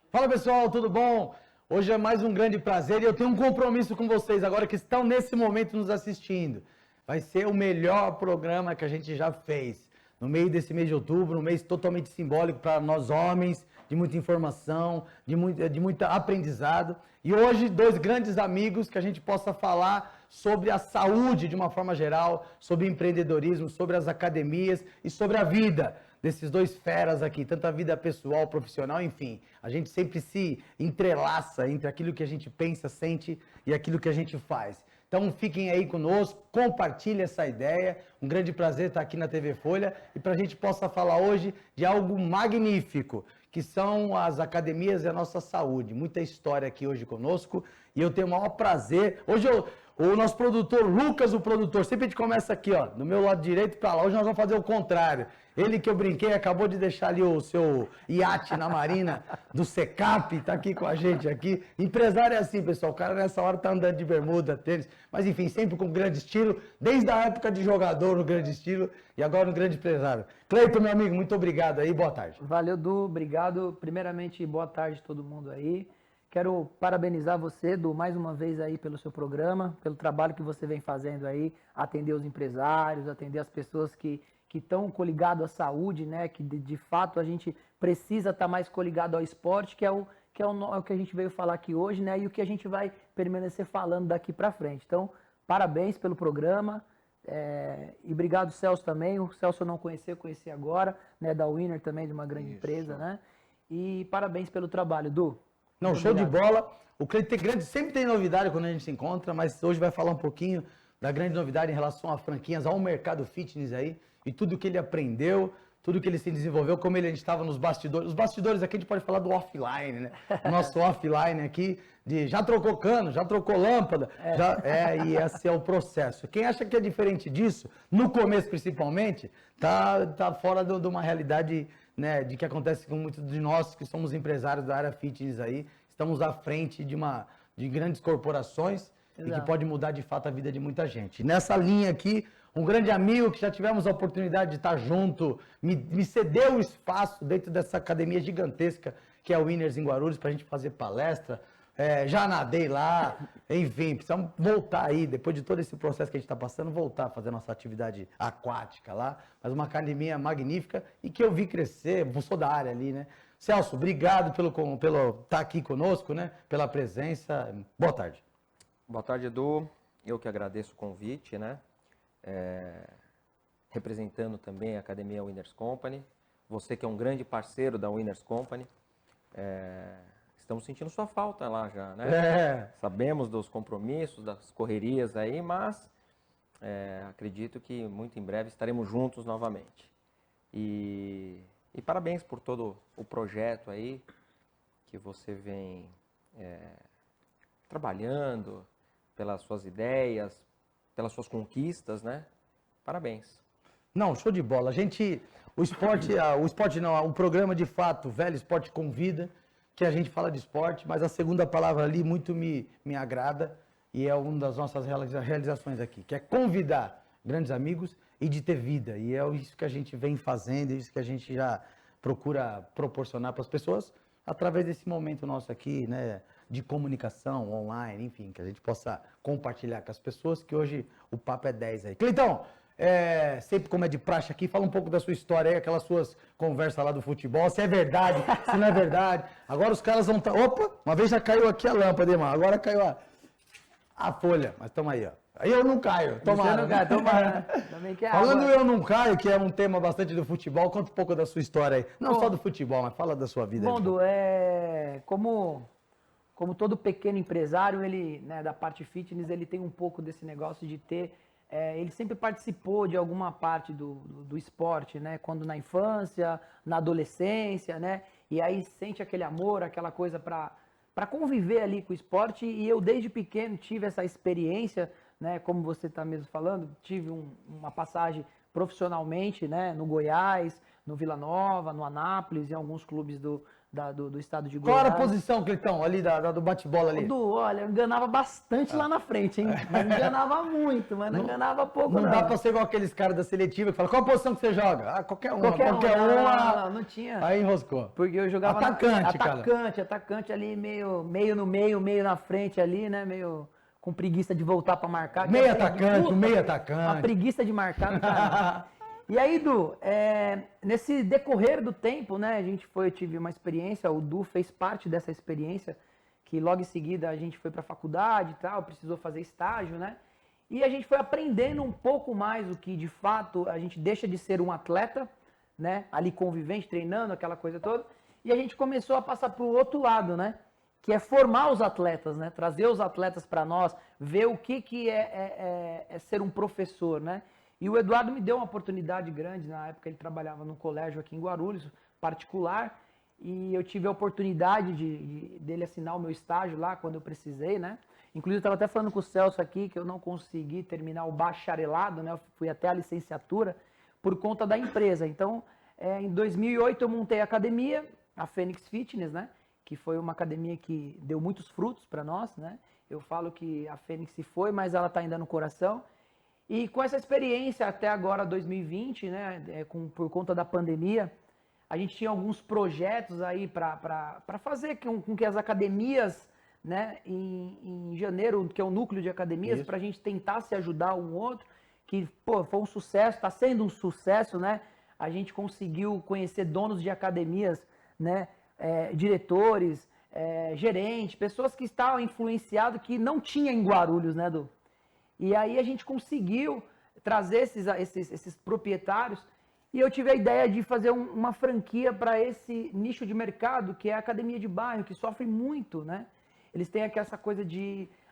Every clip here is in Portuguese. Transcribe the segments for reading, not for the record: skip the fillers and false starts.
Fala pessoal, tudo bom? Hoje é mais um grande prazer e eu tenho um compromisso com vocês agora que estão nesse momento nos assistindo. Vai ser o melhor programa que a gente já fez. No meio desse mês de outubro, um mês totalmente simbólico para nós homens, de muita informação, de muito aprendizado. E hoje, dois grandes amigos que a gente possa falar sobre a saúde de uma forma geral, sobre empreendedorismo, sobre as academias e sobre a vida desses dois feras aqui, tanto a vida pessoal, profissional, enfim. A gente sempre se entrelaça entre aquilo que a gente pensa, sente e aquilo que a gente faz. Então fiquem aí conosco, compartilhem essa ideia. Um grande prazer estar aqui na TV Folha e para a gente possa falar hoje de algo magnífico, que são as academias e a nossa saúde. Muita história aqui hoje conosco e eu tenho o maior prazer. Hoje o nosso produtor, Lucas, o produtor, sempre a gente começa aqui, ó, do meu lado direito para lá. Hoje nós vamos fazer o contrário. Ele que eu brinquei, acabou de deixar ali o seu iate na marina do Secap, tá aqui com a gente aqui. Empresário é assim, pessoal, o cara nessa hora tá andando de bermuda, tênis, mas enfim, sempre com grande estilo, desde a época de jogador no grande estilo e agora no grande empresário. Cleiton, meu amigo, muito obrigado aí, boa tarde. Valeu, Du, obrigado. Primeiramente, boa tarde a todo mundo aí. Quero parabenizar você, Du, mais uma vez aí pelo seu programa, pelo trabalho que você vem fazendo aí, atender os empresários, atender as pessoas que estão coligados à saúde, né? Que de fato a gente precisa estar mais coligado ao esporte, que é o que a gente veio falar aqui hoje, né? E o que a gente vai permanecer falando daqui para frente. Então, parabéns pelo programa. E obrigado, Celso, também. O Celso eu não conhecia, eu conheci agora, né? Da Winner também, de uma grande empresa, né? E parabéns pelo trabalho, Du. Não, show de bola. O Cleiton sempre tem novidade quando a gente se encontra, mas hoje vai falar um pouquinho da grande novidade em relação a franquias, ao mercado fitness aí, e tudo que ele aprendeu, tudo que ele se desenvolveu, como a gente estava nos bastidores. Os bastidores aqui a gente pode falar do offline, né? O nosso offline aqui, já trocou cano, já trocou lâmpada, e esse é o processo. Quem acha que é diferente disso, no começo principalmente, tá fora de uma realidade, né, de que acontece com muitos de nós que somos empresários da área fitness aí, estamos à frente de grandes corporações. Exato. E que pode mudar de fato a vida de muita gente. Nessa linha aqui, um grande amigo que já tivemos a oportunidade de estar junto, me cedeu o espaço dentro dessa academia gigantesca que é o Winners em Guarulhos para a gente fazer palestra. Já nadei lá, enfim, precisamos voltar aí, depois de todo esse processo que a gente está passando, voltar a fazer nossa atividade aquática lá, mas uma academia magnífica e que eu vi crescer, sou da área ali, né? Celso, obrigado pelo estar aqui conosco, né? Pela presença. Boa tarde. Boa tarde, Edu. Eu que agradeço o convite, né? Representando também a Academia Winners Company. Você que é um grande parceiro da Winners Company. Estamos sentindo sua falta lá já, né? Sabemos dos compromissos, das correrias aí, mas acredito que muito em breve estaremos juntos novamente. E parabéns por todo o projeto aí que você vem trabalhando, pelas suas ideias, pelas suas conquistas, né? Parabéns. Não, show de bola. O programa de fato, Velho Esporte Convida, que a gente fala de esporte, mas a segunda palavra ali muito me agrada e é uma das nossas realizações aqui, que é convidar grandes amigos e de ter vida. E é isso que a gente vem fazendo, é isso que a gente já procura proporcionar para as pessoas através desse momento nosso aqui, né? De comunicação online, enfim, que a gente possa compartilhar com as pessoas, que hoje o papo é 10 aí. Cleitão, sempre como é de praxe aqui, fala um pouco da sua história aí, aquelas suas conversas lá do futebol, se é verdade, se não é verdade. Agora os caras vão... Opa, uma vez já caiu aqui a lâmpada, irmão, agora caiu a folha, mas estamos aí, ó. Aí eu não caio, tomara. Você não cai, tomara. Também que é Falando água. eu não caio, que é um tema bastante do futebol, conta um pouco da sua história aí. Não só do futebol, mas fala da sua vida aí. Bom, Du, como todo pequeno empresário, ele, né, da parte fitness, ele tem um pouco desse negócio de ter... ele sempre participou de alguma parte do esporte, né? Quando na infância, na adolescência, né? E aí sente aquele amor, aquela coisa para conviver ali com o esporte. E eu, desde pequeno, tive essa experiência, né? Como você está mesmo falando, tive uma passagem profissionalmente, né? No Goiás, no Vila Nova, no Anápolis, em alguns clubes do estado de Qual Goiás. era a posição, Cleitão, ali do bate-bola ali? Olha, eu enganava bastante lá na frente, hein? Mas enganava muito, mas não enganava pouco, não. Não dá pra ser igual aqueles caras da seletiva que falam, qual a posição que você joga? Ah, qualquer uma. Não tinha. Aí enroscou. Porque eu jogava atacante, cara. Atacante ali, meio no meio, meio na frente ali, né? Meio com preguiça de voltar pra marcar. Meio atacante. Uma preguiça de marcar, cara. E aí, Du, nesse decorrer do tempo, né, eu tive uma experiência, o Du fez parte dessa experiência, que logo em seguida a gente foi para a faculdade e tal, precisou fazer estágio, né? E a gente foi aprendendo um pouco mais o que, de fato, a gente deixa de ser um atleta, né, ali convivente, treinando, aquela coisa toda, e a gente começou a passar para o outro lado, né? Que é formar os atletas, né? Trazer os atletas para nós, ver o que é ser um professor, né? E o Eduardo me deu uma oportunidade grande, na época ele trabalhava num colégio aqui em Guarulhos, particular, e eu tive a oportunidade dele assinar o meu estágio lá quando eu precisei, né? Inclusive eu estava até falando com o Celso aqui que eu não consegui terminar o bacharelado, né? Eu fui até a licenciatura por conta da empresa. Então, em 2008 eu montei a academia, a Fênix Fitness, né? Que foi uma academia que deu muitos frutos para nós, né? Eu falo que a Fênix se foi, mas ela está ainda no coração. E com essa experiência até agora, 2020, né, por conta da pandemia, a gente tinha alguns projetos aí para fazer com que as academias, né, em janeiro, que é o núcleo de academias, para a gente tentar se ajudar um outro, que pô, foi um sucesso, está sendo um sucesso, né? A gente conseguiu conhecer donos de academias, né, diretores, gerentes, pessoas que estavam influenciadas que não tinha em Guarulhos, né, Du? E aí a gente conseguiu trazer esses proprietários e eu tive a ideia de fazer uma franquia para esse nicho de mercado, que é a academia de bairro, que sofre muito, né? Eles têm essa coisa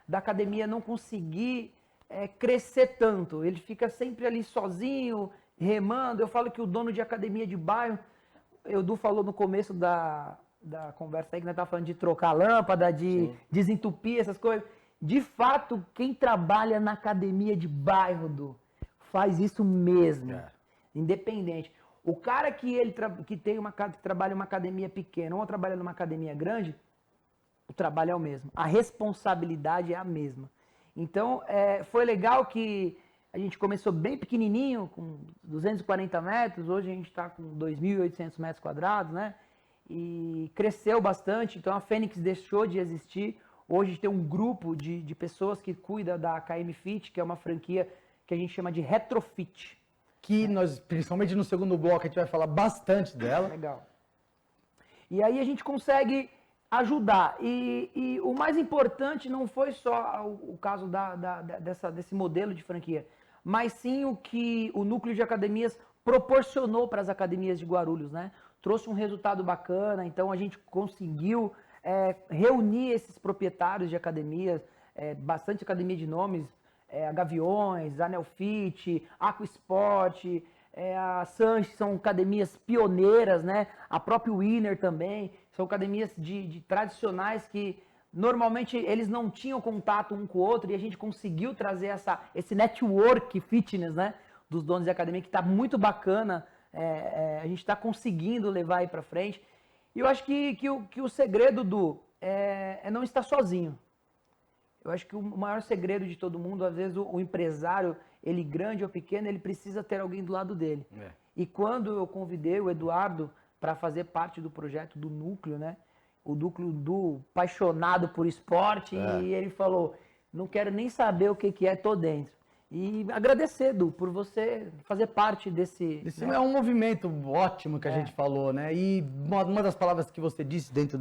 da academia não conseguir crescer tanto. Ele fica sempre ali sozinho, remando. Eu falo que o dono de academia de bairro, o Edu falou no começo da conversa aí, que nós estávamos falando de trocar lâmpada, de desentupir essas coisas. De fato, quem trabalha na academia de bairro, faz isso mesmo, independente. O cara que trabalha em uma academia pequena ou trabalha numa academia grande, o trabalho é o mesmo. A responsabilidade é a mesma. Então, foi legal que a gente começou bem pequenininho, com 240 metros, hoje a gente está com 2.800 metros quadrados, né? E cresceu bastante, então a Fênix deixou de existir. Hoje tem um grupo de pessoas que cuida da KM Fit, que é uma franquia que a gente chama de Retrofit. Que nós, principalmente no segundo bloco, a gente vai falar bastante dela. Legal. E aí a gente consegue ajudar. E o mais importante não foi só o caso desse modelo de franquia, mas sim o que o núcleo de academias proporcionou para as academias de Guarulhos, né? Trouxe um resultado bacana, então a gente conseguiu reunir esses proprietários de academias, bastante academia de nomes, a Gaviões, a Nelfit, Aquasport, a Sanches, são academias pioneiras, né? A própria Winner também, são academias de tradicionais que normalmente eles não tinham contato um com o outro e a gente conseguiu trazer esse network fitness, né? Dos donos de academia, que está muito bacana, a gente está conseguindo levar aí para frente. E eu acho que o segredo é não estar sozinho. Eu acho que o maior segredo de todo mundo, às vezes o empresário, ele grande ou pequeno, ele precisa ter alguém do lado dele. E quando eu convidei o Eduardo para fazer parte do projeto do núcleo, né? O núcleo do apaixonado por esporte, e ele falou, não quero nem saber o que é, tô dentro. E agradecer, Edu, por você fazer parte desse... Esse é um movimento ótimo que a gente falou, né? E uma das palavras que você disse dentro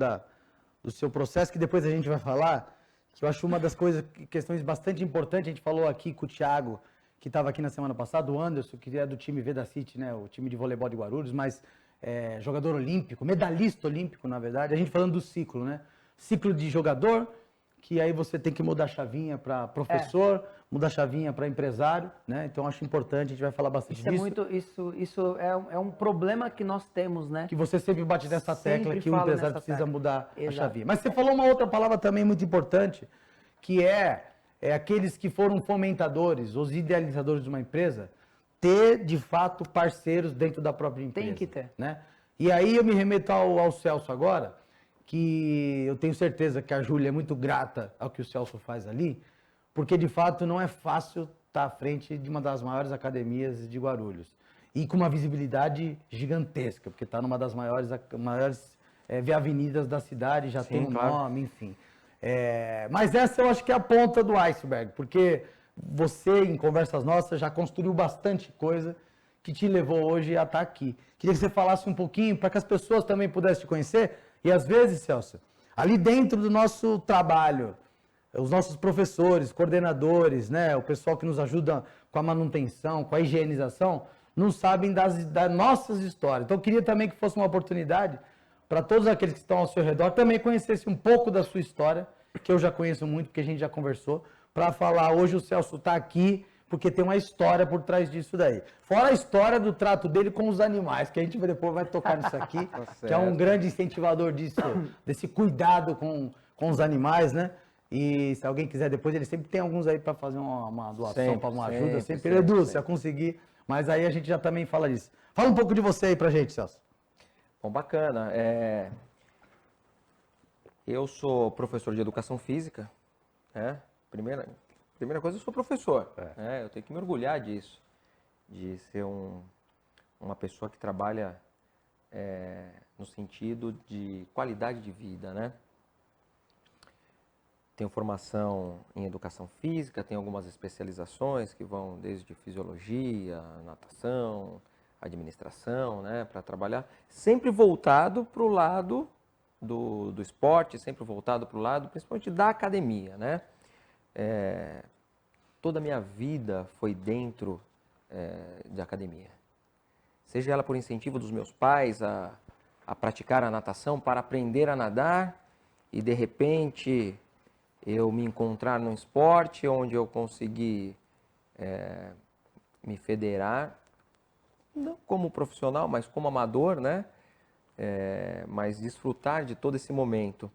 do seu processo, que depois a gente vai falar, que eu acho uma das questões bastante importantes, a gente falou aqui com o Thiago, que estava aqui na semana passada, o Anderson, que é do time Veda City, né? O time de voleibol de Guarulhos, mas jogador olímpico, medalhista olímpico, na verdade. A gente falando do ciclo, né? Ciclo de jogador, que aí você tem que mudar a chavinha para professor, mudar a chavinha para empresário, né? Então acho importante, a gente vai falar bastante disso. Isso é um problema que nós temos, né? Que você sempre bate nessa tecla que o empresário precisa mudar a chavinha. Mas você É. falou uma outra palavra também muito importante, que é aqueles que foram fomentadores, os idealizadores de uma empresa, ter de fato parceiros dentro da própria empresa. Tem que ter. Né? E aí eu me remeto ao Celso agora, que eu tenho certeza que a Júlia é muito grata ao que o Celso faz ali, porque de fato não é fácil estar à frente de uma das maiores academias de Guarulhos. E com uma visibilidade gigantesca, porque está numa das maiores avenidas da cidade, já tem um nome, enfim. Mas essa eu acho que é a ponta do iceberg, porque você, em conversas nossas, já construiu bastante coisa que te levou hoje a estar aqui. Queria que você falasse um pouquinho para que as pessoas também pudessem te conhecer. E às vezes, Celso, ali dentro do nosso trabalho, os nossos professores, coordenadores, né, o pessoal que nos ajuda com a manutenção, com a higienização, não sabem das nossas histórias. Então, eu queria também que fosse uma oportunidade para todos aqueles que estão ao seu redor também conhecessem um pouco da sua história, que eu já conheço muito, porque a gente já conversou, para falar hoje o Celso está aqui, porque tem uma história por trás disso daí. Fora a história do trato dele com os animais, que a gente depois vai tocar nisso aqui, que é um grande incentivador disso, desse cuidado com os animais, né? E se alguém quiser depois, ele sempre tem alguns aí para fazer uma doação, para uma ajuda. Sempre, Edu, se eu conseguir. Mas aí a gente já também fala disso. Fala um pouco de você aí pra gente, Celso. Bom, bacana. Eu sou professor de educação física. Primeira coisa, eu sou professor. Eu tenho que me orgulhar disso. De ser uma pessoa que trabalha no sentido de qualidade de vida, né? Tenho formação em educação física, tenho algumas especializações que vão desde fisiologia, natação, administração, né, para trabalhar, sempre voltado para o lado do esporte, sempre voltado para o lado, principalmente da academia, né? Toda a minha vida foi dentro de academia. Seja ela por incentivo dos meus pais a praticar a natação para aprender a nadar e, de repente, eu me encontrar num esporte onde eu consegui me federar, não como profissional, mas como amador, né? Mas desfrutar de todo esse momento.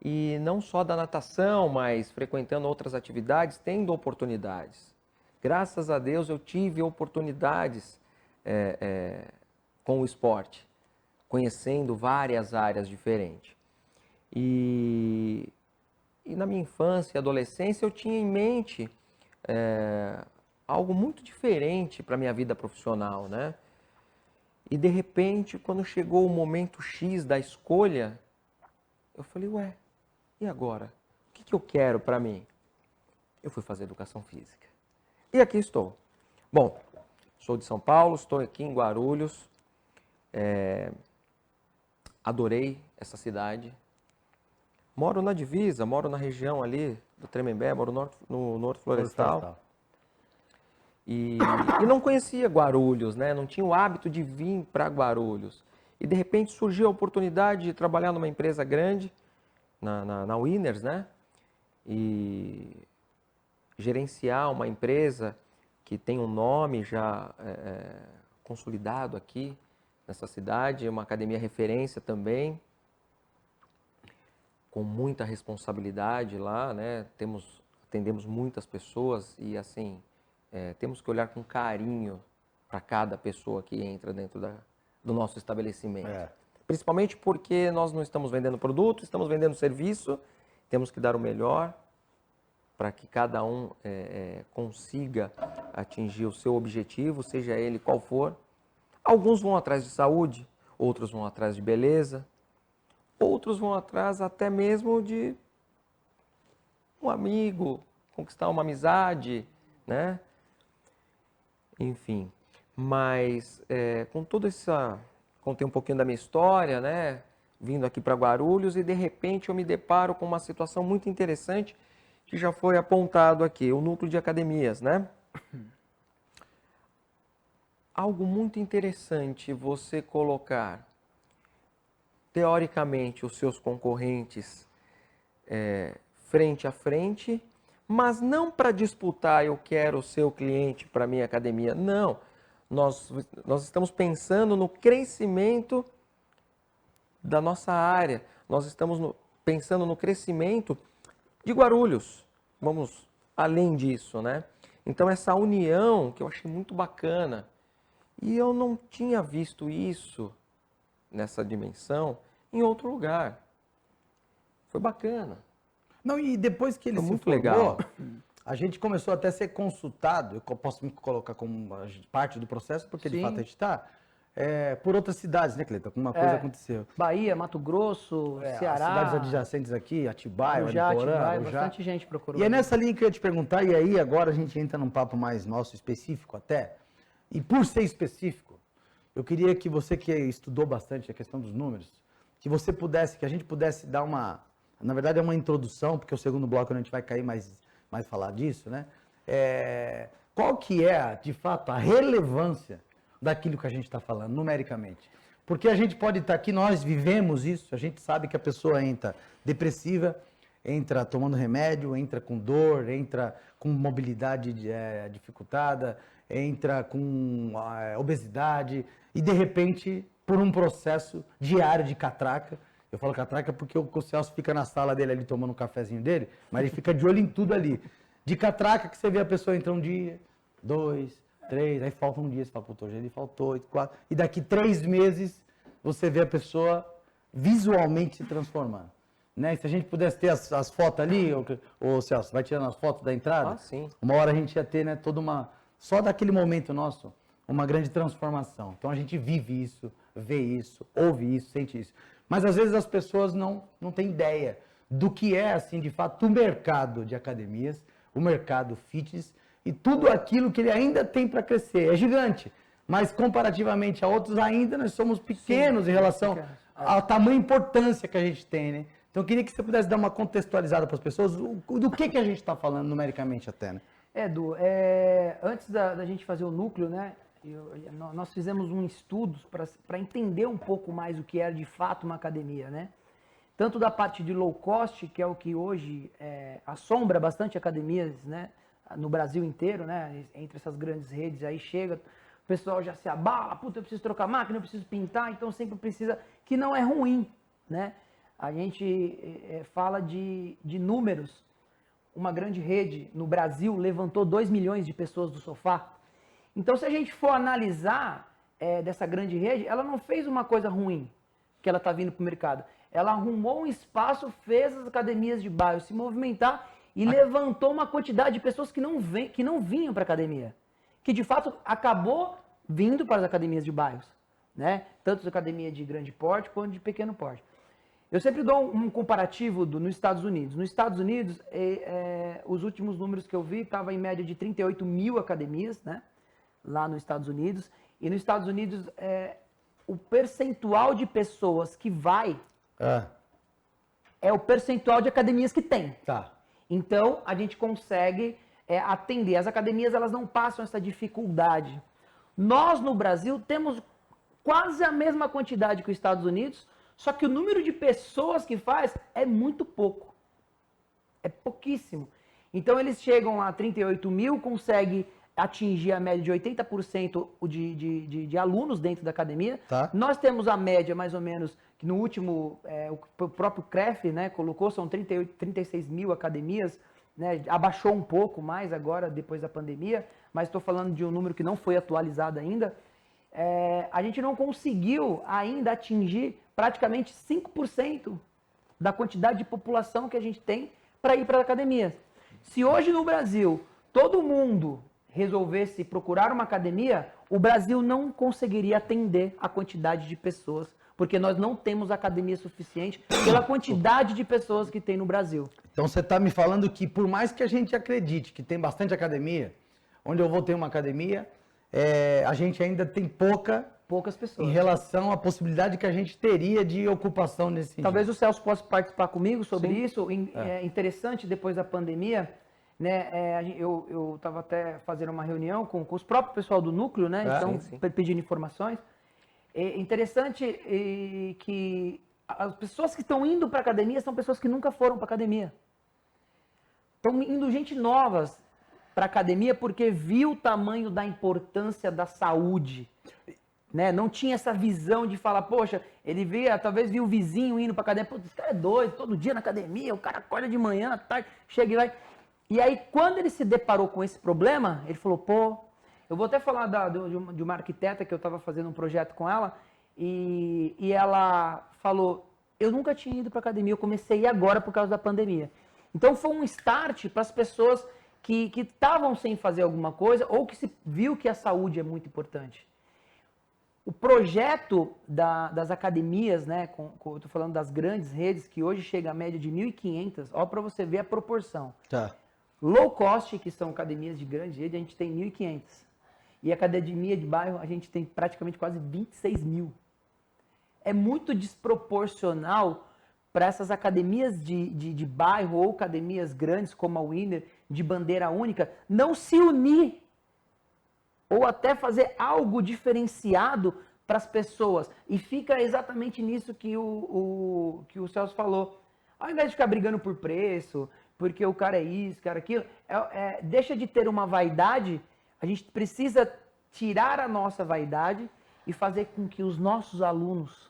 E não só da natação, mas frequentando outras atividades, tendo oportunidades. Graças a Deus eu tive oportunidades com o esporte, conhecendo várias áreas diferentes. E na minha infância e adolescência eu tinha em mente algo muito diferente para a minha vida profissional, né? E de repente, quando chegou o momento X da escolha, eu falei, ué, e agora? O que eu quero para mim? Eu fui fazer educação física. E aqui estou. Bom, sou de São Paulo, estou aqui em Guarulhos. Adorei essa cidade. Moro na divisa, moro na região ali do Tremembé, moro no Norte Florestal. E não conhecia Guarulhos, né? Não tinha o hábito de vir para Guarulhos. E de repente surgiu a oportunidade de trabalhar numa empresa grande, na Winners, né? E gerenciar uma empresa que tem um nome já consolidado aqui nessa cidade, uma academia referência também, com muita responsabilidade lá, né? Atendemos muitas pessoas e assim temos que olhar com carinho para cada pessoa que entra dentro do nosso estabelecimento. Principalmente porque nós não estamos vendendo produto, estamos vendendo serviço, temos que dar o melhor para que cada um consiga atingir o seu objetivo, seja ele qual for. Alguns vão atrás de saúde, outros vão atrás de beleza, outros vão atrás até mesmo de um amigo, conquistar uma amizade, né? Enfim, mas com toda essa... Contei um pouquinho da minha história, né? Vindo aqui para Guarulhos e de repente eu me deparo com uma situação muito interessante que já foi apontado aqui, o núcleo de academias, né? Algo muito interessante você colocar, teoricamente, os seus concorrentes frente a frente, mas não para disputar, eu quero o seu cliente para a minha academia. Não, nós estamos pensando no crescimento da nossa área, nós estamos pensando no crescimento de Guarulhos. Vamos além disso, né? Então, essa união que eu achei muito bacana. E eu não tinha visto isso, nessa dimensão, em outro lugar. Foi bacana. Não, e depois que ele Foi se muito formou, legal. a gente começou até a ser consultado, eu posso me colocar como parte do processo, porque de Sim. fato a gente está, por outras cidades, né, Cleiton? Alguma coisa aconteceu. Bahia, Mato Grosso, As Ceará, cidades adjacentes aqui, Atibaia, Arujá, Ariporã, Atibaia, Arujá. bastante gente procurou. E é nessa linha que eu ia te perguntar, e aí agora a gente entra num papo mais nosso, específico até. E por ser específico, eu queria que você que estudou bastante a questão dos números, que você pudesse, que a gente pudesse dar na verdade é uma introdução, porque o segundo bloco a gente vai cair mais falar disso, né? Qual que é, de fato, a relevância daquilo que a gente está falando, numericamente? Porque a gente pode estar aqui, nós vivemos isso, a gente sabe que a pessoa entra depressiva, entra tomando remédio, entra com dor, entra com mobilidade dificultada, entra com obesidade e, de repente, por um processo diário de catraca, eu falo catraca porque o Celso fica na sala dele ali tomando um cafezinho dele, mas ele fica de olho em tudo ali. De catraca que você vê a pessoa entrar um dia, 2, 3, aí falta um dia, você fala, puto, hoje ele faltou, 4, e daqui 3 meses você vê a pessoa visualmente se transformando. Né? Se a gente pudesse ter as fotos ali, ô Celso, vai tirando as fotos da entrada? Ah, sim. Uma hora a gente ia ter, né, só daquele momento nosso, uma grande transformação. Então a gente vive isso, vê isso, ouve isso, sente isso. Mas às vezes as pessoas não têm ideia do que é, assim, de fato, o mercado de academias, o mercado fitness e tudo aquilo que ele ainda tem para crescer. É gigante, mas comparativamente a outros ainda nós somos pequenos em relação à tamanha importância que a gente tem, né? Então eu queria que você pudesse dar uma contextualizada para as pessoas do que a gente está falando numericamente até, né? Edu, antes da gente fazer o núcleo, né? Nós fizemos um estudo para entender um pouco mais o que era de fato uma academia, né? Tanto da parte de low cost, que é o que hoje assombra bastante academias, né? No Brasil inteiro, né? Entre essas grandes redes, aí chega, o pessoal já se abala, puta, eu preciso trocar máquina, eu preciso pintar, então sempre precisa, que não é ruim, né? A gente fala de números. Uma grande rede no Brasil levantou 2 milhões de pessoas do sofá. Então, se a gente for analisar dessa grande rede, ela não fez uma coisa ruim que ela está vindo para o mercado. Ela arrumou um espaço, fez as academias de bairro se movimentar e levantou uma quantidade de pessoas que não vinham para a academia. Que, de fato, acabou vindo para as academias de bairros, né? Tanto as academias de grande porte quanto de pequeno porte. Eu sempre dou um comparativo nos Estados Unidos. Nos Estados Unidos, os últimos números que eu vi estavam em média de 38 mil academias, né? Lá nos Estados Unidos. E nos Estados Unidos, o percentual de pessoas que vai é o percentual de academias que tem. Tá. Então, a gente consegue atender. As academias, elas não passam essa dificuldade. Nós, no Brasil, temos quase a mesma quantidade que os Estados Unidos, só que o número de pessoas que faz é muito pouco. É pouquíssimo. Então, eles chegam a 38 mil, conseguem atingir a média de 80% de alunos dentro da academia. Tá. Nós temos a média, mais ou menos, que no último, o próprio CREF, né, colocou, são 36 mil academias, né, abaixou um pouco mais agora, depois da pandemia, mas estou falando de um número que não foi atualizado ainda. A gente não conseguiu ainda atingir praticamente 5% da quantidade de população que a gente tem para ir para as academias. Se hoje no Brasil todo mundo resolvesse procurar uma academia, o Brasil não conseguiria atender a quantidade de pessoas, porque nós não temos academia suficiente pela quantidade de pessoas que tem no Brasil. Então você está me falando que por mais que a gente acredite que tem bastante academia, onde eu vou ter uma academia, a gente ainda tem poucas pessoas. Em relação à possibilidade que a gente teria de ocupação nesse sentido. Talvez o Celso possa participar comigo sobre Sim. isso. Interessante, depois da pandemia, né, eu estava até fazendo uma reunião com os próprios pessoal do núcleo, né, então sim. pedindo informações. É interessante que as pessoas que estão indo para a academia são pessoas que nunca foram para a academia. Estão indo gente novas para a academia porque viu o tamanho da importância da saúde. Né? Não tinha essa visão de falar, poxa, ele talvez viu o vizinho indo para a academia, pô, esse cara é doido, todo dia na academia, o cara acorda de manhã, à tarde, chega e vai. E aí, quando ele se deparou com esse problema, ele falou, pô, Eu vou até falar de uma arquiteta que eu estava fazendo um projeto com ela e ela falou, eu nunca tinha ido para academia, eu comecei agora por causa da pandemia. Então foi um start para as pessoas que estavam sem fazer alguma coisa ou que se viu que a saúde é muito importante. O projeto das academias, né, eu estou falando das grandes redes, que hoje chega a média de 1.500, ó, para você ver a proporção. Tá. Low cost, que são academias de grande rede, a gente tem 1.500. E academia de bairro, a gente tem praticamente quase 26 mil. É muito desproporcional para essas academias de bairro ou academias grandes como a Winner, de bandeira única, não se unir ou até fazer algo diferenciado para as pessoas. E fica exatamente nisso que o Celso falou. Ao invés de ficar brigando por preço, porque o cara é isso, cara é aquilo, deixa de ter uma vaidade, a gente precisa tirar a nossa vaidade e fazer com que os nossos alunos,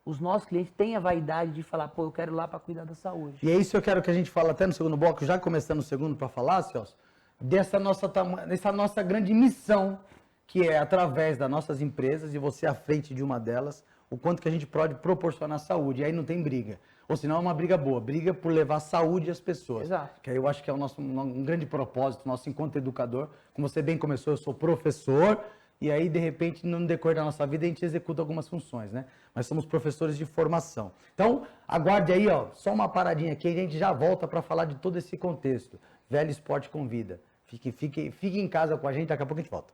os nossos clientes tenham a vaidade de falar, pô, eu quero ir lá para cuidar da saúde. E é isso que eu quero que a gente fale até no segundo bloco, já começando o segundo para falar, Celso, dessa nossa grande missão, que é através das nossas empresas, e você à frente de uma delas, o quanto que a gente pode proporcionar saúde. E aí não tem briga. Ou senão é uma briga boa, briga por levar saúde às pessoas. Exato. Que aí eu acho que é um grande propósito, nosso enquanto educador. Como você bem começou, eu sou professor, e aí, de repente, no decorrer da nossa vida, a gente executa algumas funções, né? Mas somos professores de formação. Então, aguarde aí, ó, só uma paradinha aqui, a gente já volta para falar de todo esse contexto. Velho Esporte Convida. Fique em casa com a gente, daqui a pouco a gente volta.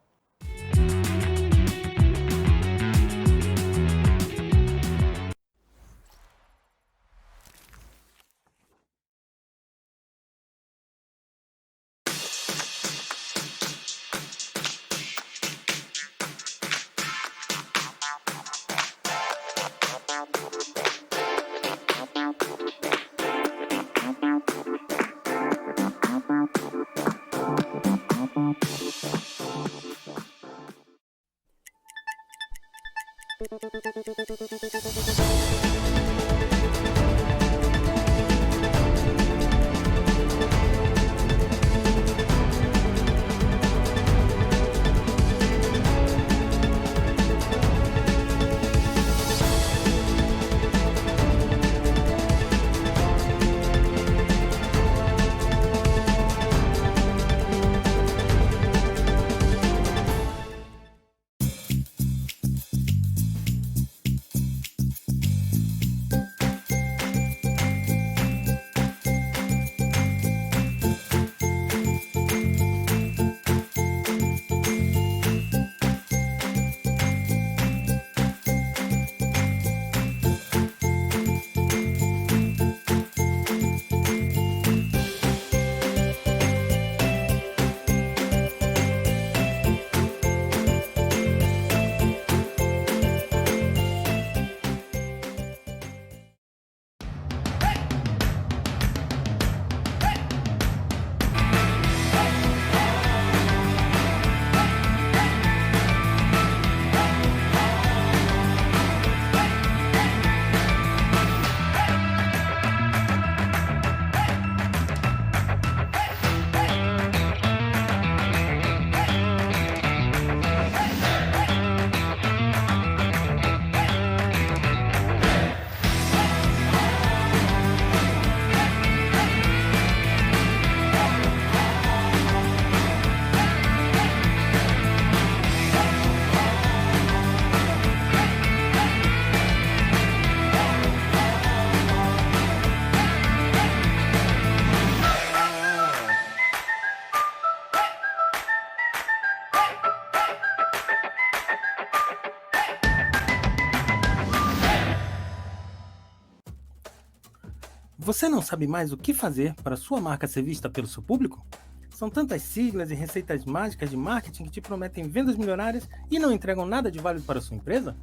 Você não sabe mais o que fazer para sua marca ser vista pelo seu público? São tantas siglas e receitas mágicas de marketing que te prometem vendas milionárias e não entregam nada de válido para a sua empresa?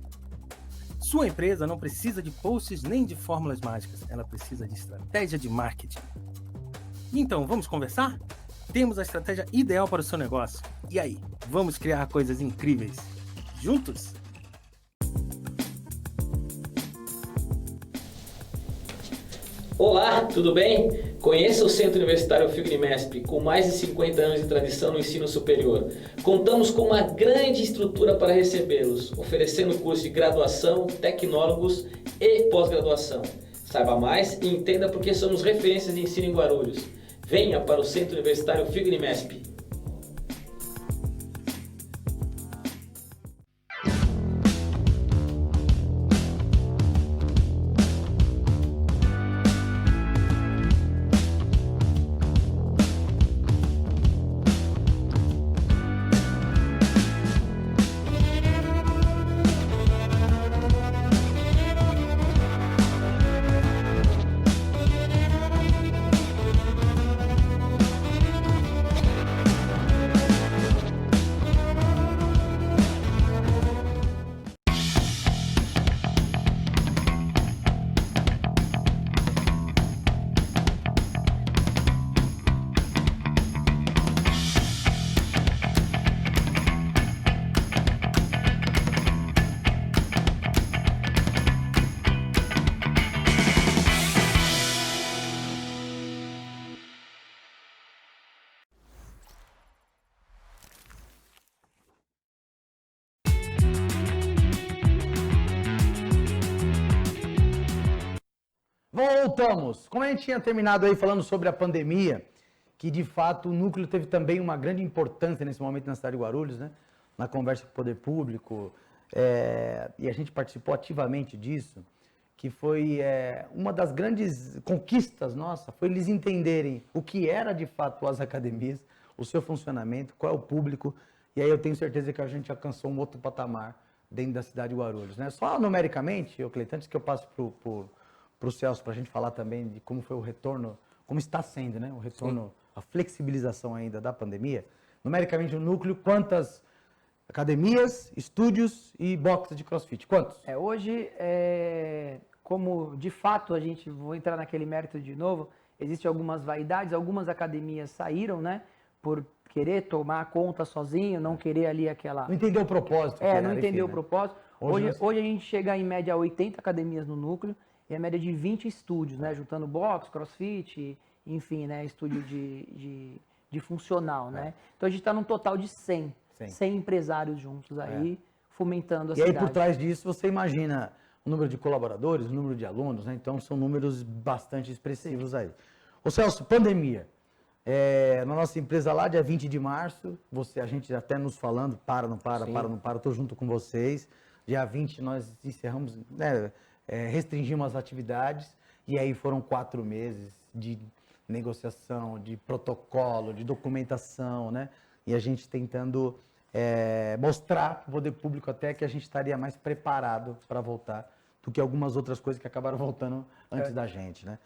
Sua empresa não precisa de posts nem de fórmulas mágicas, ela precisa de estratégia de marketing. Então, vamos conversar? Temos a estratégia ideal para o seu negócio. E aí, vamos criar coisas incríveis juntos? Olá, tudo bem? Conheça o Centro Universitário Fibrimesp, com mais de 50 anos de tradição no ensino superior. Contamos com uma grande estrutura para recebê-los, oferecendo cursos de graduação, tecnólogos e pós-graduação. Saiba mais e entenda por que somos referências de ensino em Guarulhos. Venha para o Centro Universitário Fibrimesp. Voltamos! Como a gente tinha terminado aí falando sobre a pandemia, que de fato o núcleo teve também uma grande importância nesse momento na cidade de Guarulhos, né? Na conversa com o poder público, e a gente participou ativamente disso, que foi uma das grandes conquistas nossa, foi eles entenderem o que era de fato as academias, o seu funcionamento, qual é o público, e aí eu tenho certeza que a gente alcançou um outro patamar dentro da cidade de Guarulhos, né? Só numericamente, Cleiton, antes que eu passe para o Celso, para a gente falar também de como foi o retorno, como está sendo, né? O retorno, sim, a flexibilização ainda da pandemia. Numericamente, o núcleo, quantas academias, estúdios e boxes de crossfit? Quantos? Hoje, como de fato a gente, vou entrar naquele mérito de novo, existem algumas vaidades, algumas academias saíram, né? Por querer tomar conta sozinho, não querer ali aquela... Não entendeu o propósito. Não entendeu o propósito. Hoje a gente chega em média a 80 academias no núcleo, e a média de 20 estúdios, né? Juntando box, crossfit, enfim, né? Estúdio de funcional, né? Então a gente está num total de 100 empresários juntos aí, fomentando a cidade. E aí por trás disso você imagina o número de colaboradores, o número de alunos, né? Então são números bastante expressivos, sim, aí. Ô Celso, pandemia. Na nossa empresa lá, dia 20 de março, a gente até nos falando, não para, estou junto com vocês. Dia 20 nós encerramos, né? Restringimos as atividades e aí foram 4 meses de negociação, de protocolo, de documentação, né? E a gente tentando mostrar para o poder público até que a gente estaria mais preparado para voltar do que algumas outras coisas que acabaram voltando antes da gente, né?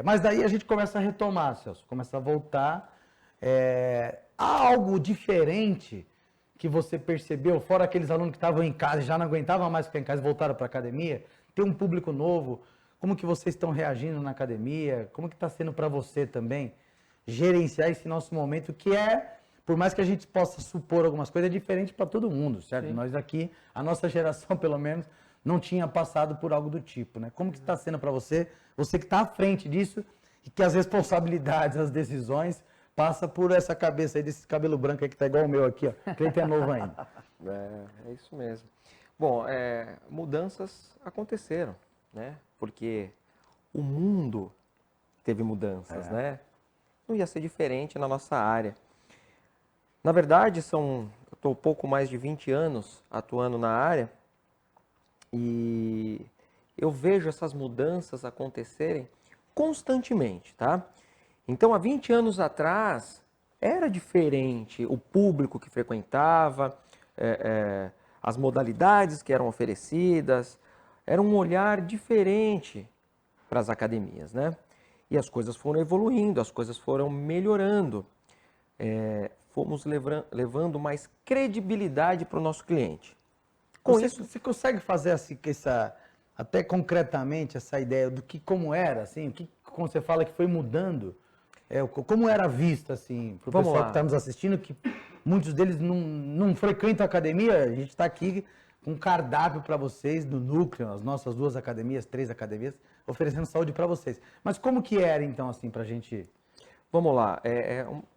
Mas daí a gente começa a retomar, Celso, começa a voltar. Há algo diferente que você percebeu, fora aqueles alunos que estavam em casa e já não aguentavam mais ficar em casa e voltaram para a academia? Tem um público novo, como que vocês estão reagindo na academia? Como que está sendo para você também gerenciar esse nosso momento que por mais que a gente possa supor algumas coisas, é diferente para todo mundo, certo? Sim. Nós aqui, a nossa geração pelo menos, não tinha passado por algo do tipo, né? Como que está sendo para você, você que está à frente disso e que as responsabilidades, as decisões, passa por essa cabeça aí, desse cabelo branco aí que está igual o meu aqui, ó, que ele é novo ainda. É isso mesmo. Bom, mudanças aconteceram, né? Porque o mundo teve mudanças, né? Não ia ser diferente na nossa área. Na verdade, eu estou pouco mais de 20 anos atuando na área e eu vejo essas mudanças acontecerem constantemente, tá? Então, há 20 anos atrás, era diferente o público que frequentava, as modalidades que eram oferecidas, era um olhar diferente para as academias, né? E as coisas foram evoluindo, as coisas foram melhorando. Fomos levando mais credibilidade para o nosso cliente. Você consegue fazer assim, até concretamente essa ideia do que como era, assim, como você fala que foi mudando, como era visto, assim, para o pessoal que está nos assistindo, que muitos deles não frequentam a academia, a gente está aqui com cardápio para vocês no núcleo, as nossas 2 academias, 3 academias, oferecendo saúde para vocês. Mas como que era então assim para a gente... Vamos lá,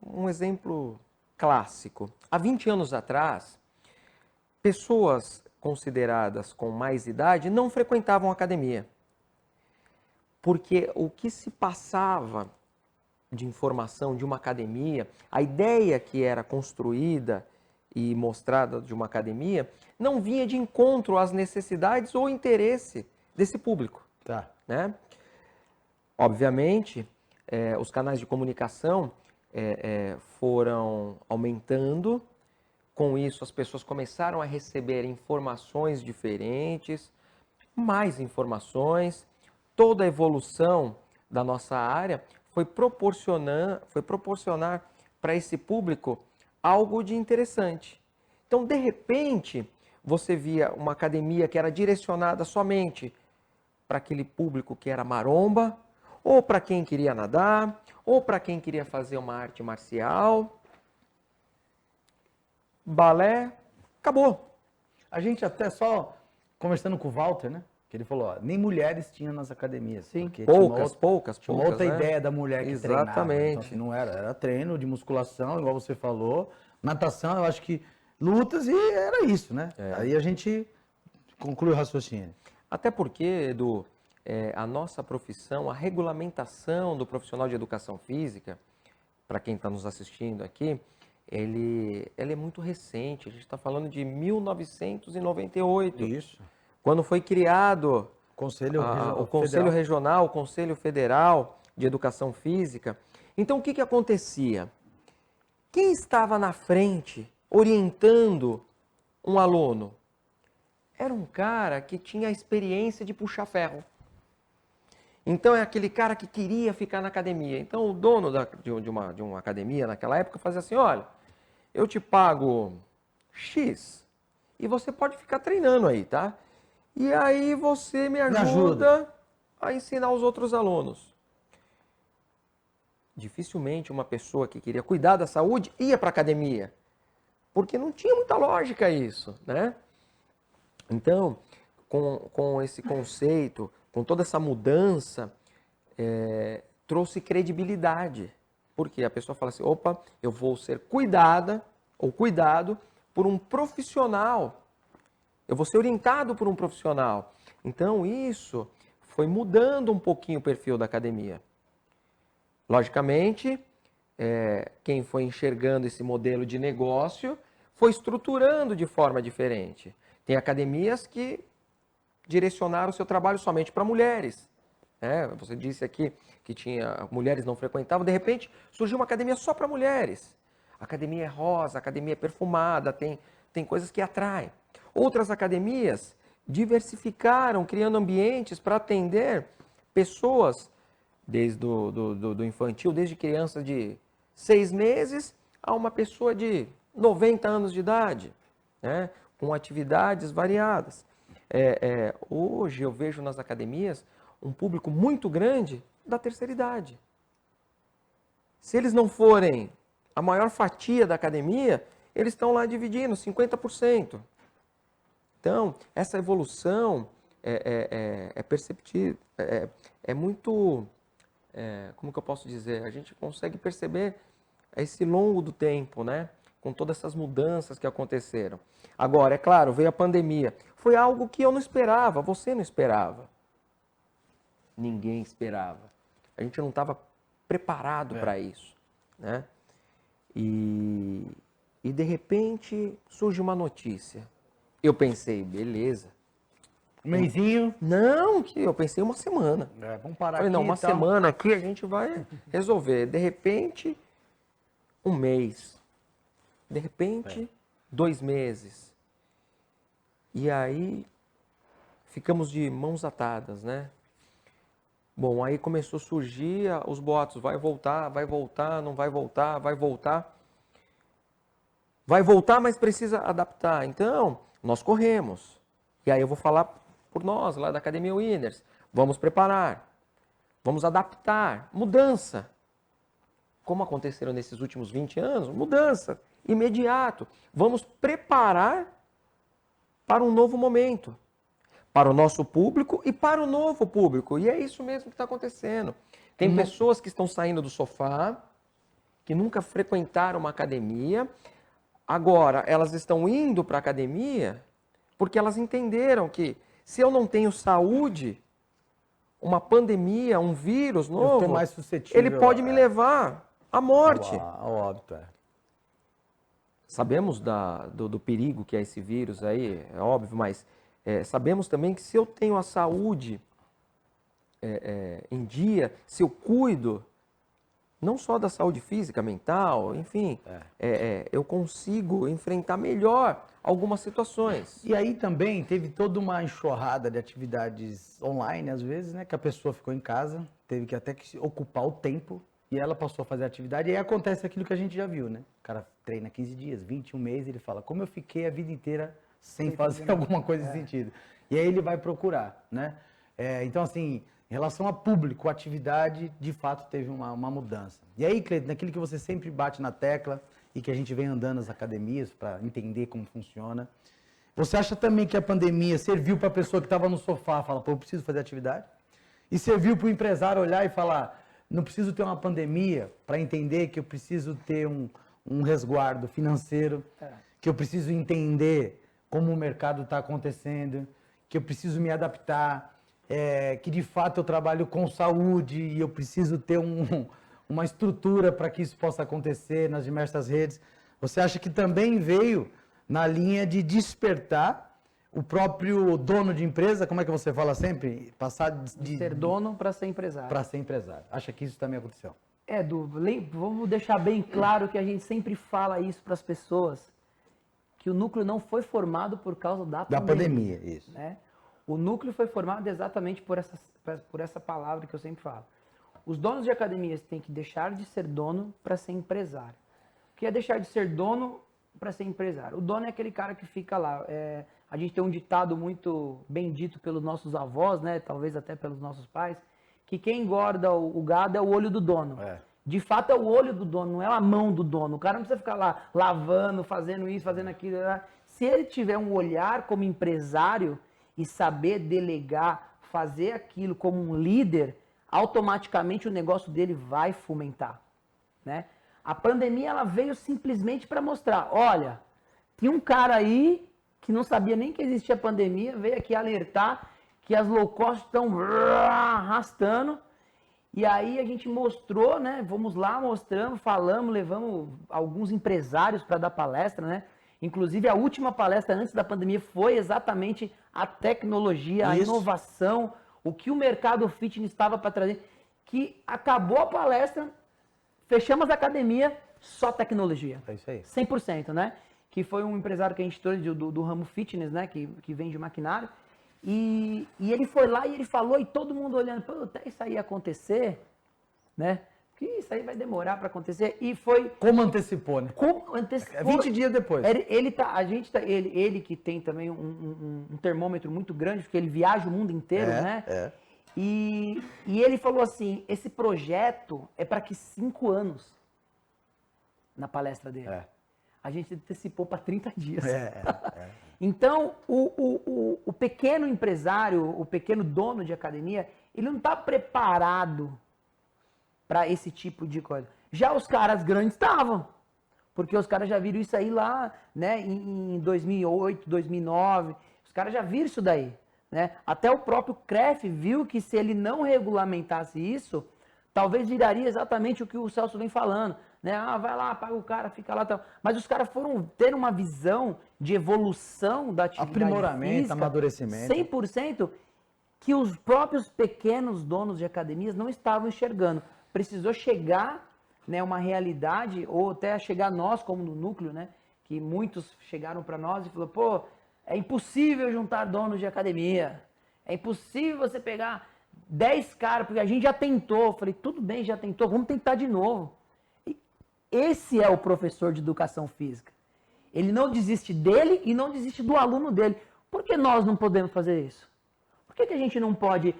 um exemplo clássico. Há 20 anos atrás, pessoas consideradas com mais idade não frequentavam academia. Porque o que se passava de informação de uma academia, a ideia que era construída e mostrada de uma academia, não vinha de encontro às necessidades ou interesse desse público. Tá. Né? Obviamente, os canais de comunicação foram aumentando, com isso as pessoas começaram a receber informações diferentes, mais informações, toda a evolução da nossa área foi proporcionar para esse público algo de interessante. Então, de repente, você via uma academia que era direcionada somente para aquele público que era maromba, ou para quem queria nadar, ou para quem queria fazer uma arte marcial. Balé, acabou. A gente até só conversando com o Walter, né? Que ele falou, ó, nem mulheres tinham nas academias. Sim, poucas. Tinha uma outra né? ideia da mulher que treinava. Exatamente. Então, assim, não era treino de musculação, igual você falou. Natação, eu acho que lutas e era isso, né? Aí a gente conclui o raciocínio. Até porque, Edu, a nossa profissão, a regulamentação do profissional de educação física, para quem está nos assistindo aqui, ela é muito recente. A gente está falando de 1998. Isso. Quando foi criado o Conselho Regional, o Conselho Federal de Educação Física. Então, o que acontecia? Quem estava na frente, orientando um aluno? Era um cara que tinha a experiência de puxar ferro. Então, é aquele cara que queria ficar na academia. Então, o dono de uma academia, naquela época, fazia assim, olha, eu te pago X e você pode ficar treinando aí, tá? E aí você me ajuda a ensinar os outros alunos. Dificilmente uma pessoa que queria cuidar da saúde ia para a academia, porque não tinha muita lógica isso, né? Então, com esse conceito, com toda essa mudança, trouxe credibilidade. Porque a pessoa fala assim, opa, eu vou ser cuidada ou cuidado por um profissional. Eu vou ser orientado por um profissional. Então, isso foi mudando um pouquinho o perfil da academia. Logicamente, quem foi enxergando esse modelo de negócio foi estruturando de forma diferente. Tem academias que direcionaram o seu trabalho somente para mulheres. Você disse aqui que mulheres não frequentavam, de repente surgiu uma academia só para mulheres. A academia é rosa, a academia é perfumada, tem coisas que atraem. Outras academias diversificaram, criando ambientes para atender pessoas desde do infantil, desde criança de 6 meses a uma pessoa de 90 anos de idade, né? Com atividades variadas. Hoje eu vejo nas academias um público muito grande da terceira idade. Se eles não forem a maior fatia da academia, eles estão lá dividindo 50%. Então, essa evolução é perceptível, é muito, como que eu posso dizer? A gente consegue perceber esse longo do tempo, né? Com todas essas mudanças que aconteceram. Agora, é claro, veio a pandemia. Foi algo que eu não esperava, você não esperava. Ninguém esperava. A gente não estava preparado para isso, né? E de repente surge uma notícia. Eu pensei, beleza. Um mêsinho? Não, eu pensei uma semana. Vamos parar Falei, aqui. não, uma semana aqui a gente vai resolver. De repente, um mês. De repente, 2 meses. E aí, ficamos de mãos atadas, né? Bom, aí começou a surgir os boatos. Vai voltar, não vai voltar, vai voltar. Vai voltar, mas precisa adaptar. Então, nós corremos. E aí eu vou falar por nós, lá da Academia Winners. Vamos preparar. Vamos adaptar. Mudança. Como aconteceram nesses últimos 20 anos, mudança. Imediato. Vamos preparar para um novo momento, para o nosso público e para o novo público. E é isso mesmo que está acontecendo. Tem pessoas que estão saindo do sofá, que nunca frequentaram uma academia, agora elas estão indo para a academia porque elas entenderam que se eu não tenho saúde, uma pandemia, um vírus novo, eu tô mais suscetível, ele pode me levar à morte. Ao óbito, Sabemos do perigo que é esse vírus aí, é óbvio, mas sabemos também que se eu tenho a saúde em dia, se eu cuido, não só da saúde física, mental, enfim, eu consigo enfrentar melhor algumas situações. E aí também teve toda uma enxurrada de atividades online, às vezes, né? Que a pessoa ficou em casa, teve que até que ocupar o tempo e ela passou a fazer a atividade. E aí acontece aquilo que a gente já viu, né? O cara treina 15 dias, 21 meses, ele fala, como eu fiquei a vida inteira sem fazer alguma coisa nesse sentido. E aí ele vai procurar, né? Então, assim, em relação a público, a atividade, de fato, teve uma mudança. E aí, Cleiton, naquilo que você sempre bate na tecla e que a gente vem andando nas academias para entender como funciona, você acha também que a pandemia serviu para a pessoa que estava no sofá, fala, pô, eu preciso fazer atividade? E serviu para o empresário olhar e falar, não preciso ter uma pandemia para entender que eu preciso ter um resguardo financeiro, que eu preciso entender como o mercado está acontecendo, que eu preciso me adaptar, que de fato eu trabalho com saúde e eu preciso ter uma estrutura para que isso possa acontecer nas diversas redes. Você acha que também veio na linha de despertar o próprio dono de empresa, como é que você fala sempre? Passar de ser dono para ser empresário. Para ser empresário. Acha que isso também aconteceu? Vamos deixar bem claro que a gente sempre fala isso para as pessoas, que o núcleo não foi formado por causa da pandemia. Isso. Né? O núcleo foi formado exatamente por essa palavra que eu sempre falo. Os donos de academias têm que deixar de ser dono para ser empresário. O que é deixar de ser dono para ser empresário? O dono é aquele cara que fica lá. A gente tem um ditado muito bem dito pelos nossos avós, né? Talvez até pelos nossos pais, que quem engorda o gado é o olho do dono. De fato é o olho do dono, não é a mão do dono. O cara não precisa ficar lá lavando, fazendo isso, fazendo aquilo. Se ele tiver um olhar como empresário e saber delegar, fazer aquilo como um líder, automaticamente o negócio dele vai fomentar, né? A pandemia ela veio simplesmente para mostrar, olha, tinha um cara aí que não sabia nem que existia pandemia, veio aqui alertar que as low cost estão arrastando, e aí a gente mostrou, né? Vamos lá, mostramos, falamos, levamos alguns empresários para dar palestra, né? Inclusive a última palestra antes da pandemia foi exatamente a tecnologia, a inovação, o que o mercado fitness estava para trazer, que acabou a palestra, fechamos a academia, só tecnologia. É isso aí. 100%, né? Que foi um empresário que a gente trouxe do ramo fitness, né? Que vende maquinário. E ele foi lá e ele falou, e todo mundo olhando, pô, até isso aí acontecer, né? Que isso aí vai demorar para acontecer. E foi... Como antecipou, né? Como antecipou. 20 dias depois. Ele que tem também um termômetro muito grande, porque ele viaja o mundo inteiro, né? E ele falou assim, esse projeto é para que 5 anos, na palestra dele. A gente antecipou para 30 dias. Então, o pequeno empresário, o pequeno dono de academia, ele não está preparado para esse tipo de coisa. Já os caras grandes estavam, porque os caras já viram isso aí lá, né, em 2008, 2009, os caras já viram isso daí, né? Até o próprio CREF viu que se ele não regulamentasse isso, talvez viraria exatamente o que o Celso vem falando, né? Vai lá, paga o cara, fica lá, tal. Mas os caras foram ter uma visão de evolução da atividade aprimoramento, física, amadurecimento, 100%, que os próprios pequenos donos de academias não estavam enxergando. Precisou chegar, né, uma realidade, ou até chegar nós, como no núcleo, né, que muitos chegaram para nós e falaram, pô, é impossível juntar donos de academia, é impossível você pegar 10 caras, porque a gente já tentou. Eu falei, tudo bem, já tentou, vamos tentar de novo. E esse é o professor de educação física. Ele não desiste dele e não desiste do aluno dele. Por que nós não podemos fazer isso? Por que a gente não pode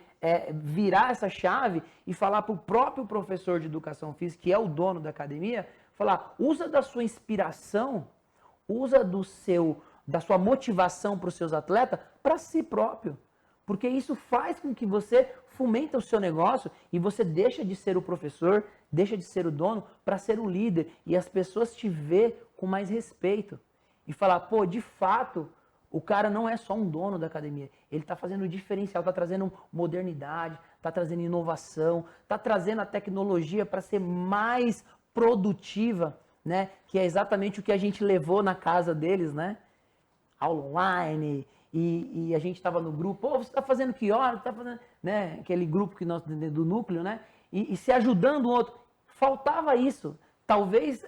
virar essa chave e falar para o próprio professor de educação física, que é o dono da academia, falar, usa da sua inspiração, usa do seu da sua motivação para os seus atletas para si próprio. Porque isso faz com que você fomenta o seu negócio e você deixa de ser o professor, deixa de ser o dono para ser o líder. E as pessoas te vê com mais respeito. E falar, pô, de fato, o cara não é só um dono da academia. Ele está fazendo diferencial, está trazendo modernidade, está trazendo inovação, está trazendo a tecnologia para ser mais produtiva, né? Que é exatamente o que a gente levou na casa deles, né? Aula online, e a gente estava no grupo, pô, você está fazendo que hora? Tá fazendo, né? Aquele grupo que nós, do núcleo, né? E se ajudando o outro. Faltava isso. Talvez,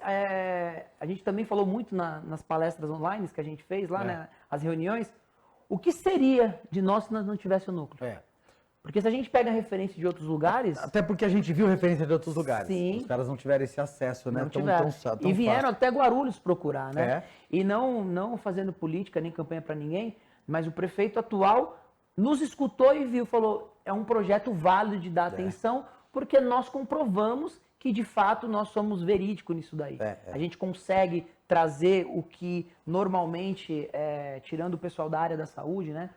a gente também falou muito nas palestras online que a gente fez lá, né? As reuniões. O que seria de nós se nós não tivéssemos o núcleo? Porque se a gente pega referência de outros lugares... Até porque a gente viu referência de outros lugares. Sim. Os caras não tiveram esse acesso, né? Não tiveram. E vieram até Guarulhos procurar, né? E não fazendo política nem campanha para ninguém, mas o prefeito atual nos escutou e viu, falou, é um projeto válido de dar atenção, porque nós comprovamos que de fato nós somos verídicos nisso daí. A gente consegue trazer o que normalmente, tirando o pessoal da área da saúde, né?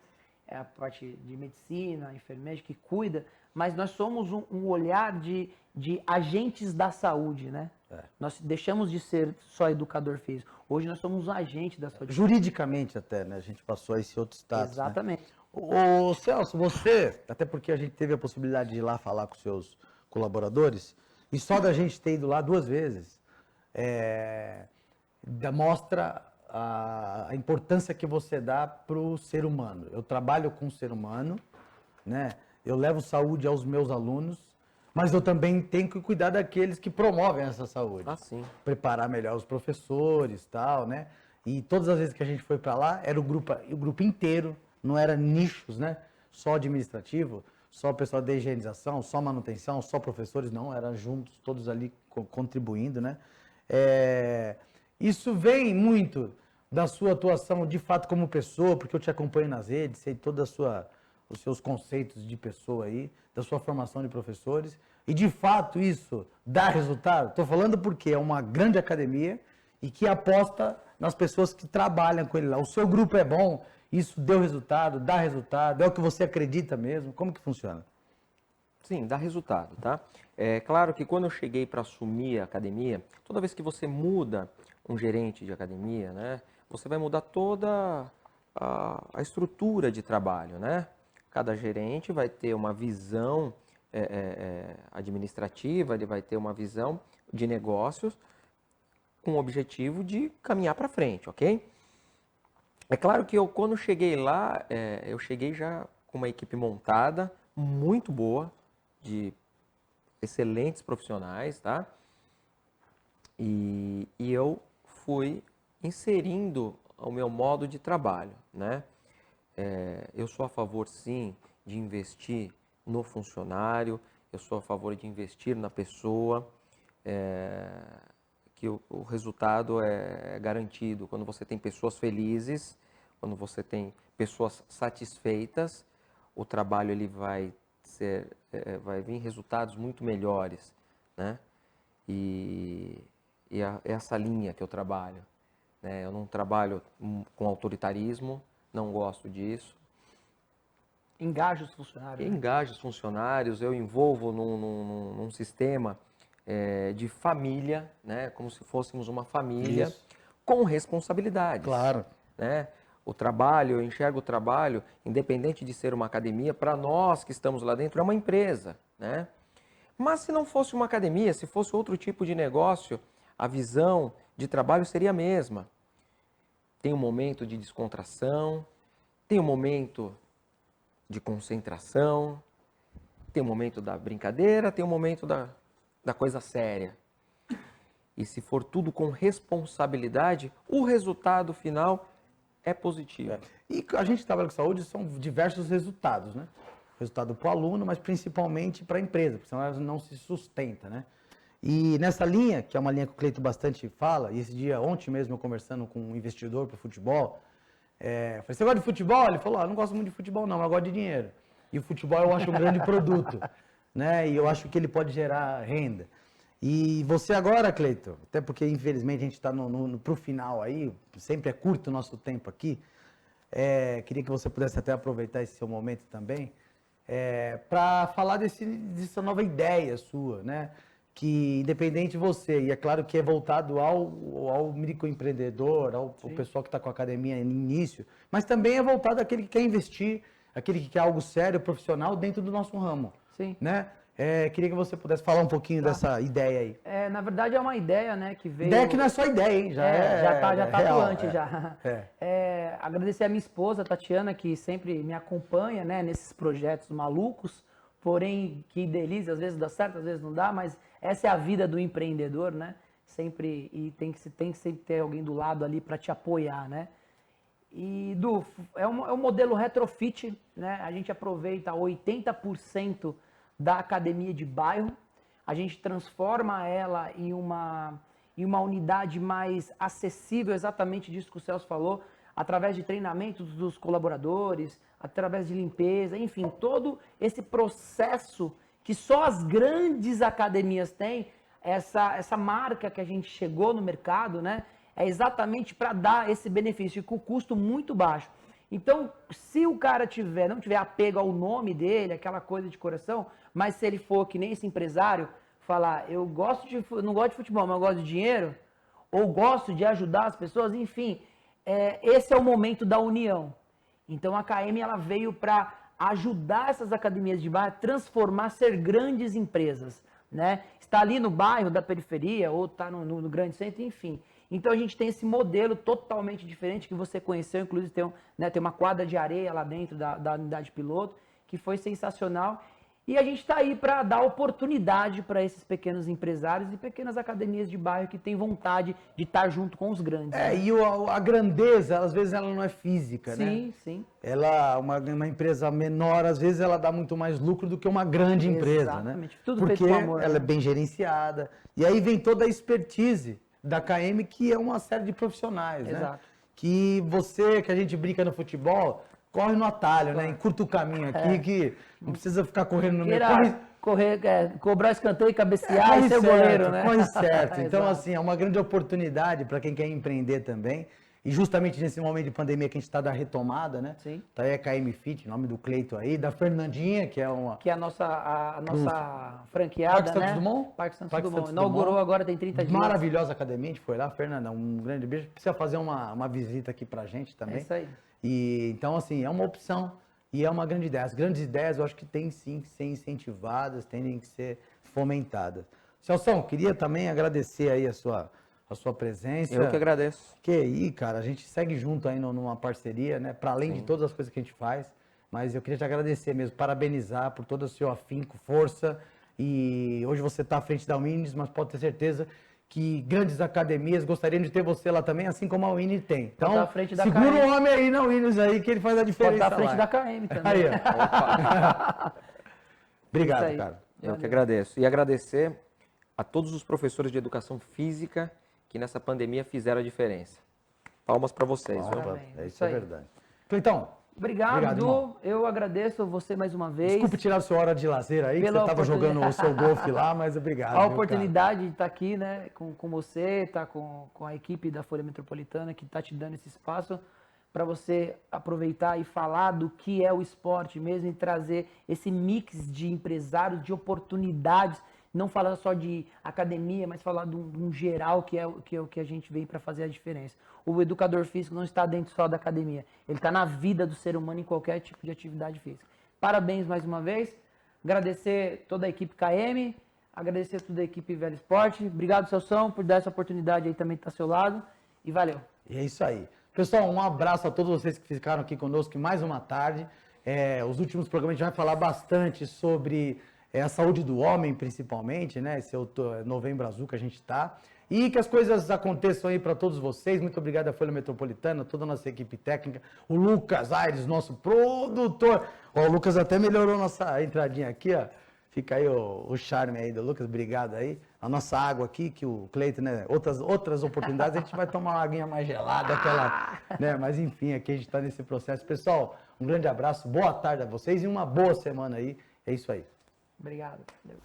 É a parte de medicina, enfermagem que cuida, mas nós somos um olhar de agentes da saúde, né? Nós deixamos de ser só educador físico. Hoje nós somos um agente da saúde. Juridicamente até, né? A gente passou a esse outro status. Exatamente. Né? Ô, Celso, você, até porque a gente teve a possibilidade de ir lá falar com seus colaboradores, e só da gente ter ido lá 2 vezes, mostra a importância que você dá para o ser humano. Eu trabalho com o ser humano, né? Eu levo saúde aos meus alunos, mas eu também tenho que cuidar daqueles que promovem essa saúde. Sim. Preparar melhor os professores, tal, né? E todas as vezes que a gente foi para lá, era o grupo inteiro, não era nichos, né? Só administrativo, só o pessoal da higienização, só manutenção, só professores, não, eram juntos, todos ali contribuindo, né? Isso vem muito da sua atuação de fato como pessoa, porque eu te acompanho nas redes, sei todos os seus conceitos de pessoa aí, da sua formação de professores, e de fato isso dá resultado. Estou falando porque é uma grande academia e que aposta nas pessoas que trabalham com ele lá. O seu grupo é bom, isso deu resultado, dá resultado, é o que você acredita mesmo? Como que funciona? Sim, dá resultado, tá? É claro que quando eu cheguei para assumir a academia, toda vez que você muda um gerente de academia, né, você vai mudar toda a estrutura de trabalho, né? Cada gerente vai ter uma visão administrativa, ele vai ter uma visão de negócios com o objetivo de caminhar para frente, ok? É claro que eu, quando cheguei lá, eu cheguei já com uma equipe montada, muito boa, de excelentes profissionais, tá? E eu fui inserindo o meu modo de trabalho, né? Eu sou a favor, sim, de investir no funcionário, eu sou a favor de investir na pessoa, que o resultado é garantido. Quando você tem pessoas felizes, quando você tem pessoas satisfeitas, o trabalho ele vai vir resultados muito melhores, né? E é essa linha que eu trabalho, né? Eu não trabalho com autoritarismo, não gosto disso. Engaja os funcionários. Engaja os funcionários, eu envolvo num sistema de família, né? Como se fôssemos uma família. Isso. Com responsabilidades. Claro. Né? O trabalho, eu enxergo o trabalho, independente de ser uma academia, para nós que estamos lá dentro, é uma empresa, né? Mas se não fosse uma academia, se fosse outro tipo de negócio, a visão de trabalho seria a mesma. Tem um momento de descontração, tem um momento de concentração, tem um momento da brincadeira, tem um momento da coisa séria. E se for tudo com responsabilidade, o resultado final é positivo. E a gente trabalha com saúde, são diversos resultados, né? Resultado para o aluno, mas principalmente para a empresa, porque senão ela não se sustenta, né? E nessa linha, que é uma linha que o Cleito bastante fala, e esse dia, ontem mesmo, eu conversando com um investidor para o futebol, falei, você gosta de futebol? Ele falou, não gosto muito de futebol não, mas eu gosto de dinheiro. E o futebol eu acho um grande produto, né? E eu acho que ele pode gerar renda. E você agora, Cleiton, até porque infelizmente a gente está pro final aí, sempre é curto o nosso tempo aqui, queria que você pudesse até aproveitar esse seu momento também, para falar dessa nova ideia sua, né? Que independente de você, e é claro que é voltado ao microempreendedor, ao pessoal que está com a academia no início, mas também é voltado àquele que quer investir, aquele que quer algo sério, profissional dentro do nosso ramo. Sim. Né? Queria que você pudesse falar um pouquinho dessa ideia aí. Na verdade é uma ideia, né, que veio... Ideia que não é só ideia, hein? Já tá real, atuante já. Agradecer a minha esposa, Tatiana, que sempre me acompanha, né, nesses projetos malucos, porém que delícia, às vezes dá certo, às vezes não dá, mas essa é a vida do empreendedor, né? Sempre, e tem que sempre ter alguém do lado ali para te apoiar, né? E, Du, é um modelo retrofit, né? A gente aproveita 80% da academia de bairro, a gente transforma ela em uma unidade mais acessível, exatamente disso que o Celso falou, através de treinamentos dos colaboradores, através de limpeza, enfim, todo esse processo que só as grandes academias têm, essa marca que a gente chegou no mercado, né, é exatamente para dar esse benefício com custo muito baixo. Então, se o cara não tiver apego ao nome dele, aquela coisa de coração, mas se ele for que nem esse empresário, falar, não gosto de futebol, mas eu gosto de dinheiro, ou gosto de ajudar as pessoas, enfim, esse é o momento da união. Então, a KM ela veio para ajudar essas academias de bairro a transformar, ser grandes empresas, né? Está ali no bairro da periferia, ou está no grande centro, enfim. Então a gente tem esse modelo totalmente diferente que você conheceu, inclusive tem uma quadra de areia lá dentro da unidade piloto, que foi sensacional. E a gente está aí para dar oportunidade para esses pequenos empresários e pequenas academias de bairro que têm vontade de estar junto com os grandes. Né? E a grandeza, às vezes, ela não é física, né? Sim, sim. Ela, uma empresa menor, às vezes, ela dá muito mais lucro do que uma grande empresa, né? Exatamente. Tudo porque feito com amor, ela né? é bem gerenciada. E aí vem toda a expertise da KM, que é uma série de profissionais, Exato. né? Que a gente brinca no futebol, corre no atalho, né? Encurta o caminho aqui, que não precisa ficar correndo no meio. Cobrar escanteio, cabecear e ser o goleiro, né? Corre certo. Então, Exato. assim, é uma grande oportunidade para quem quer empreender também. E justamente nesse momento de pandemia que a gente está da retomada, né? Sim. Tá aí a KM Fit, nome do Cleiton aí, da Fernandinha, que é uma... Que é a nossa franqueada, Parque Santos né? Dumont? Parque Santos Parque Dumont. Santos Inaugurou Dumont. agora, tem 30 dias. Maravilhosa academia, a gente foi lá, Fernanda, um grande beijo. Precisa fazer uma visita aqui pra gente também. É isso aí. E, então, assim, é uma opção e é uma grande ideia. As grandes ideias eu acho que têm sim que ser incentivadas, têm que ser fomentadas. Celção, queria também agradecer aí a sua presença. Eu que agradeço. Que aí, cara, a gente segue junto aí numa parceria, né? Para além de todas as coisas que a gente faz. Mas eu queria te agradecer mesmo, parabenizar por todo o seu afinco, força. E hoje você está à frente da Winners, mas pode ter certeza que grandes academias gostariam de ter você lá também, assim como a Winnie tem. Então, Pode estar à frente da segura KM. o homem aí na Winners aí, que ele faz a Pode diferença estar à frente lá. da KM também. Aí, ó. Obrigado, Isso aí. cara. Eu que agradeço. E agradecer a todos os professores de educação física que nessa pandemia fizeram a diferença. Palmas para vocês. Viu? Parabéns. Isso Isso é aí. verdade. Então, Obrigado, irmão. Du. Eu agradeço você mais uma vez. Desculpe tirar a sua hora de lazer aí, que Pela você estava oportunidade. jogando o seu golfe lá, mas obrigado. A viu, oportunidade de estar aqui, né, com você, estar com a equipe da Folha Metropolitana que está te dando esse espaço para você aproveitar e falar do que é o esporte mesmo e trazer esse mix de empresários, de oportunidades, não falar só de academia, mas falar de um geral que é o que a gente vem para fazer a diferença. O educador físico não está dentro só da academia, ele está na vida do ser humano em qualquer tipo de atividade física. Parabéns mais uma vez, agradecer toda a equipe KM, agradecer toda a equipe Velho Esporte, obrigado, Celção, por dar essa oportunidade aí também de estar ao seu lado, e valeu. E é isso aí. Pessoal, um abraço a todos vocês que ficaram aqui conosco mais uma tarde. Os últimos programas a gente vai falar bastante sobre a saúde do homem, principalmente, né? Esse é o Novembro Azul que a gente está. E que as coisas aconteçam aí para todos vocês. Muito obrigado à Folha Metropolitana, toda a nossa equipe técnica. O Lucas Aires, nosso produtor. Ó, o Lucas até melhorou nossa entradinha aqui, ó. Fica aí o charme aí do Lucas, obrigado aí. A nossa água aqui, que o Cleiton, né? Outras oportunidades, a gente vai tomar uma aguinha mais gelada, aquela, né? Mas enfim, aqui a gente está nesse processo. Pessoal, um grande abraço, boa tarde a vocês e uma boa semana aí. É isso aí. Obrigado. Valeu.